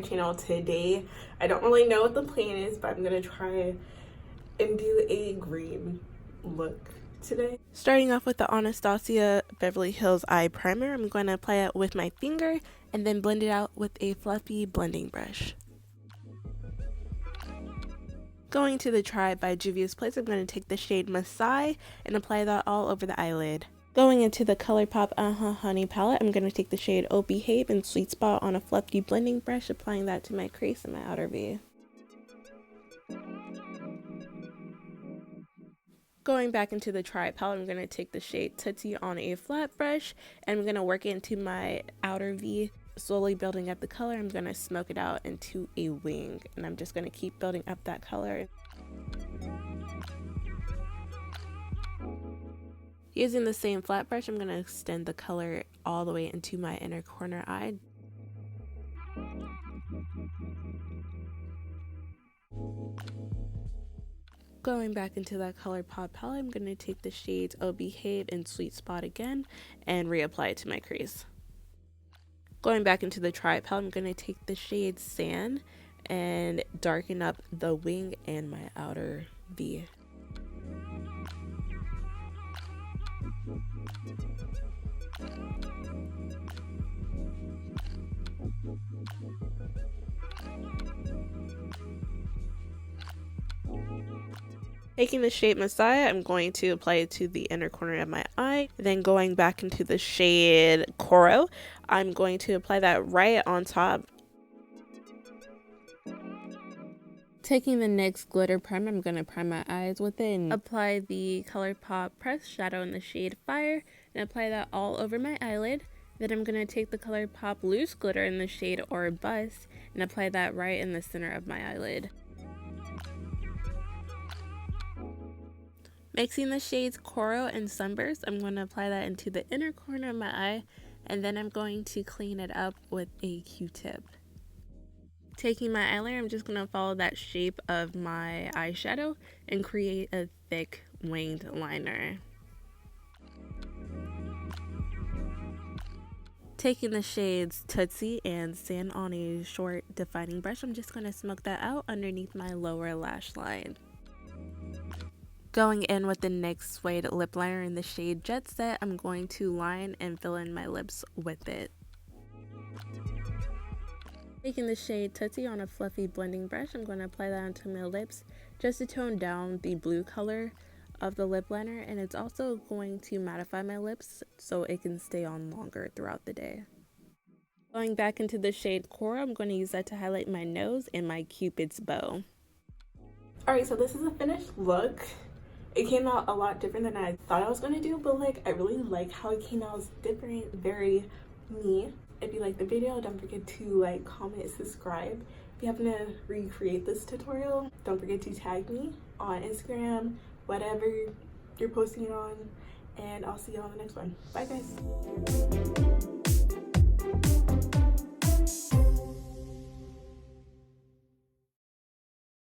my channel today. I don't really know what the plan is, but I'm gonna try and do a green look today. Starting off with the Anastasia Beverly Hills Eye Primer, I'm going to apply it with my finger and then blend it out with a fluffy blending brush. Going to the Try by Juvia's Place, I'm going to take the shade Masai and apply that all over the eyelid. Going into the ColourPop Honey palette, I'm going to take the shade Oh Behave and Sweet Spot on a fluffy blending brush, applying that to my crease and my outer V. Going back into the Try palette, I'm going to take the shade Tootsie on a flat brush and I'm going to work it into my outer V. Slowly building up the color, I'm going to smoke it out into a wing, and I'm just going to keep building up that color. Using the same flat brush, I'm going to extend the color all the way into my inner corner eye. Going back into that ColourPop palette, I'm going to take the shades Oh Behave and Sweet Spot again and reapply it to my crease. Going back into the Try palette, I'm going to take the shade Sand and darken up the wing and my outer V. Taking the shade Messiah, I'm going to apply it to the inner corner of my eye. Then going back into the shade Coral, I'm going to apply that right on top. Taking the NYX glitter primer, I'm going to prime my eyes with it and apply the ColourPop pressed shadow in the shade Fire and apply that all over my eyelid. Then I'm going to take the ColourPop loose glitter in the shade Or Bust and apply that right in the center of my eyelid. Mixing the shades Coral and Sunburst, I'm going to apply that into the inner corner of my eye, and then I'm going to clean it up with a Q-tip. Taking my eyeliner, I'm just going to follow that shape of my eyeshadow and create a thick winged liner. Taking the shades Tootsie and Sand on a short defining brush, I'm just going to smoke that out underneath my lower lash line. Going in with the NYX Suede lip liner in the shade Jet Set, I'm going to line and fill in my lips with it. Taking the shade Tootsie on a fluffy blending brush, I'm going to apply that onto my lips just to tone down the blue color of the lip liner, and it's also going to mattify my lips so it can stay on longer throughout the day. Going back into the shade Coral, I'm going to use that to highlight my nose and my Cupid's bow. Alright, so this is a finished look. It came out a lot different than I thought I was going to do, but like I really like how it came out. It's different, very me. If you like the video, don't forget to like, comment, subscribe. If you happen to recreate this tutorial, don't forget to tag me on Instagram, whatever you're posting it on, and I'll see you on the next one. Bye guys.